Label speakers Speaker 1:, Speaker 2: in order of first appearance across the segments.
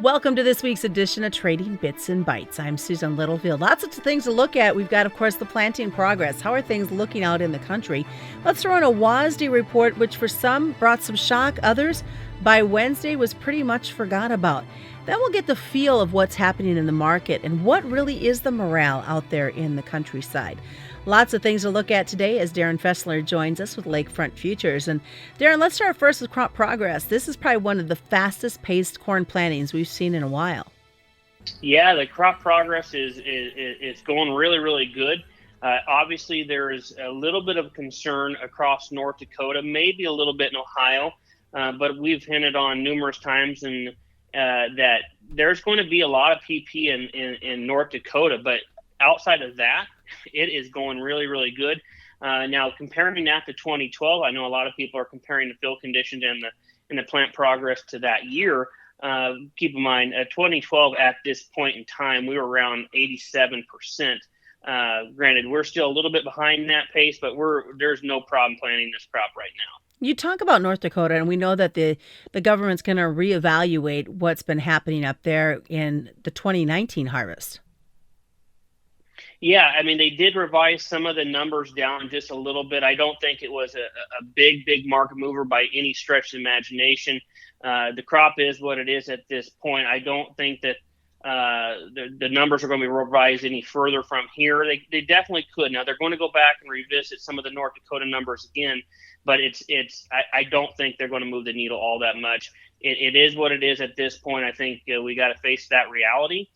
Speaker 1: Welcome to this week's edition of Trading Bits and Bytes. I'm Susan Littlefield. Lots of things to look at. We've got, of course, the planting progress. How are things looking out in the country? Let's throw in a WASDE report, which for some brought some shock. Others, by Wednesday, was pretty much forgot about. Then we'll get the feel of what's happening in the market and what really is the morale out there in the countryside. Lots of things to look at today as Darin Fessler joins us with Lakefront Futures. And Darin, let's start first with crop progress. This is probably one of the fastest paced corn plantings we've seen in a while.
Speaker 2: Yeah, the crop progress is going really, really good. Obviously, there is a little bit of concern across North Dakota, maybe a little bit in Ohio, but we've hinted on numerous times that there's going to be a lot of PP in North Dakota, but outside of that, it is going really, really good. Now, comparing that to 2012, I know a lot of people are comparing the field conditions and the plant progress to that year. Keep in mind, 2012 at this point in time, we were around 87%. Granted, we're still a little bit behind that pace, but there's no problem planting this crop right now.
Speaker 1: You talk about North Dakota, and we know that the government's going to reevaluate what's been happening up there in the 2019 harvest.
Speaker 2: Yeah, I mean, they did revise some of the numbers down just a little bit. I don't think it was a big market mover by any stretch of the imagination. The crop is what it is at this point. I don't think that the numbers are going to be revised any further from here. They definitely could. Now, they're going to go back and revisit some of the North Dakota numbers again, but I don't think they're going to move the needle all that much. It is what it is at this point. I think we got to face that reality.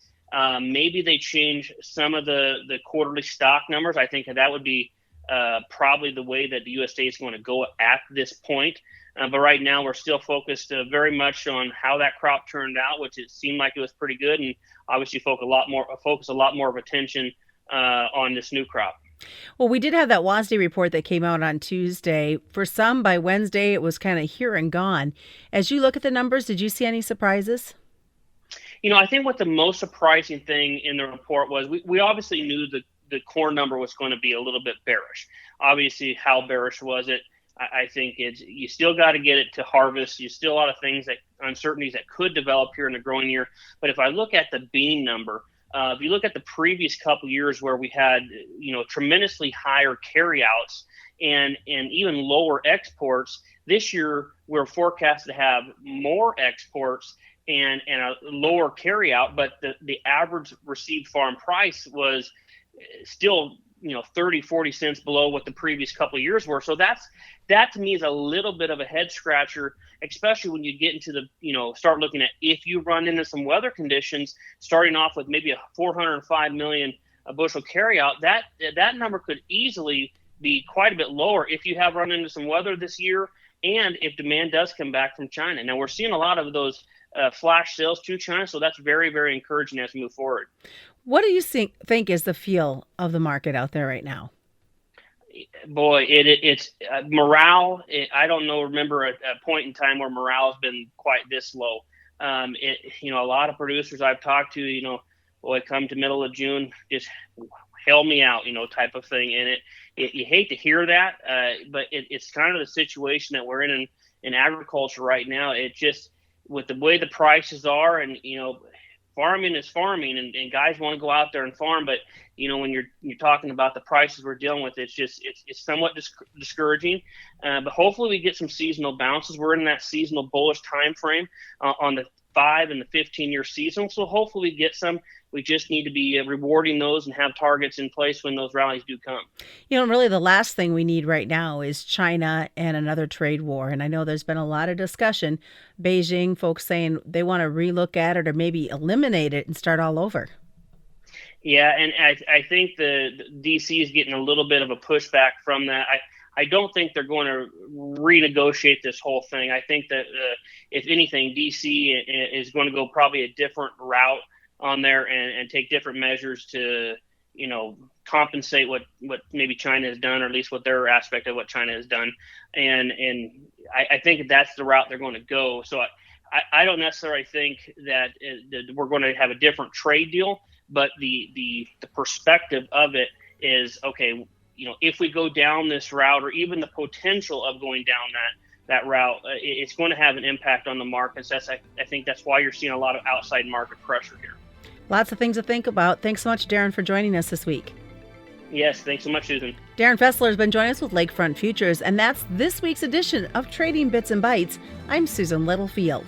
Speaker 2: Maybe they change some of the quarterly stock numbers. I think that would be probably the way that the USDA is going to go at this point. But right now, we're still focused very much on how that crop turned out, which it seemed like it was pretty good, and obviously focus a lot more of attention on this new crop.
Speaker 1: Well, we did have that WASDE report that came out on Tuesday. For some, by Wednesday, it was kind of here and gone. As you look at the numbers, did you see any surprises?
Speaker 2: You know, I think what the most surprising thing in the report was we obviously knew the corn number was going to be a little bit bearish. Obviously, how bearish was it? I think you still got to get it to harvest. You still a lot of uncertainties that could develop here in the growing year. But if I look at the bean number, if you look at the previous couple years where we had, tremendously higher carryouts and even lower exports, this year we're forecast to have more exports and a lower carryout, but the average received farm price was still 30-40 cents below what the previous couple of years were. So that to me is a little bit of a head scratcher, especially when you get into start looking at if you run into some weather conditions, starting off with maybe a 405 million bushel carryout, that number could easily be quite a bit lower if you have run into some weather this year and if demand does come back from China. Now, we're seeing a lot of those flash sales to China, so that's very, very encouraging as we move forward.
Speaker 1: What do you think is the feel of the market out there right now?
Speaker 2: Boy, it's morale. I don't remember a point in time where morale has been quite this low. A lot of producers I've talked to, come to middle of June, just hail me out, type of thing. And you hate to hear that, but it's kind of the situation that we're in agriculture right now. It just, with the way the prices are, and farming is farming, and guys want to go out there and farm, but when you're talking about the prices we're dealing with, it's somewhat discouraging. But hopefully we get some seasonal bounces. We're in that seasonal bullish time frame on the 5 and the 15-year season, so hopefully we get some. We just need to be rewarding those and have targets in place when those rallies do come.
Speaker 1: Really the last thing we need right now is China and another trade war. And I know there's been a lot of discussion. Beijing, folks saying they want to relook at it or maybe eliminate it and start all over.
Speaker 2: Yeah, and I think the DC is getting a little bit of a pushback from that. I don't think they're going to renegotiate this whole thing. I think that if anything, DC is going to go probably a different route on there and take different measures to, compensate what maybe China has done, or at least what their aspect of what China has done. And I think that's the route they're going to go. So I don't necessarily think that we're going to have a different trade deal, but the perspective of it is, okay, if we go down this route, or even the potential of going down that route, it's going to have an impact on the markets. I think that's why you're seeing a lot of outside market pressure here.
Speaker 1: Lots of things to think about. Thanks so much, Darin, for joining us this week.
Speaker 2: Yes, thanks so much, Susan.
Speaker 1: Darin Fessler has been joining us with Lakefront Futures, and that's this week's edition of Trading Bits and Bytes. I'm Susan Littlefield.